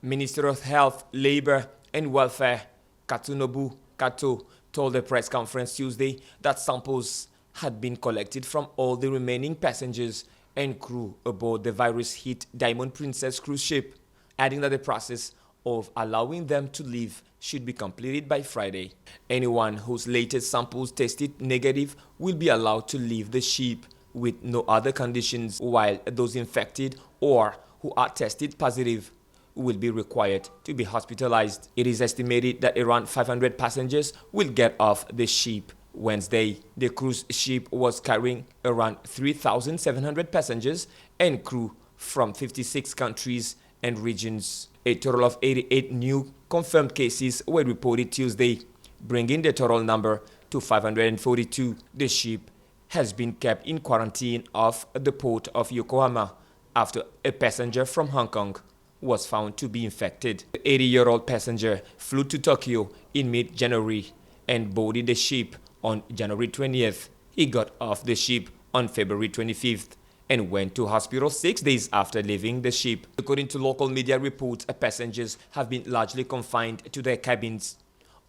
Minister of Health, Labor and Welfare, Katsunobu Kato, told a press conference Tuesday that samples had been collected from all the remaining passengers and crew aboard the virus-hit Diamond Princess cruise ship, adding that the process of allowing them to leave should be completed by Friday. Anyone whose latest samples tested negative will be allowed to leave the ship with no other conditions, while those infected or who are tested positive will be required to be hospitalized. It is estimated that around 500 passengers will get off the ship Wednesday. The cruise ship was carrying around 3,700 passengers and crew from 56 countries and regions. A total of 88 new confirmed cases were reported Tuesday, bringing the total number to 542. The ship has been kept in quarantine off the port of Yokohama after a passenger from Hong Kong was found to be infected. The 80-year-old passenger flew to Tokyo in mid-January and boarded the ship on January 20th. He got off the ship on February 25th and went to hospital 6 days after leaving the ship. According to local media reports, passengers have been largely confined to their cabins,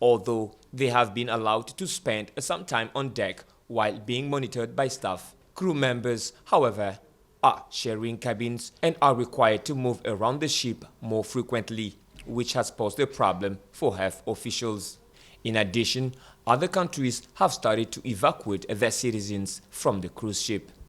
although they have been allowed to spend some time on deck while being monitored by staff. Crew members, however, are sharing cabins and are required to move around the ship more frequently, which has posed a problem for health officials. In addition, other countries have started to evacuate their citizens from the cruise ship.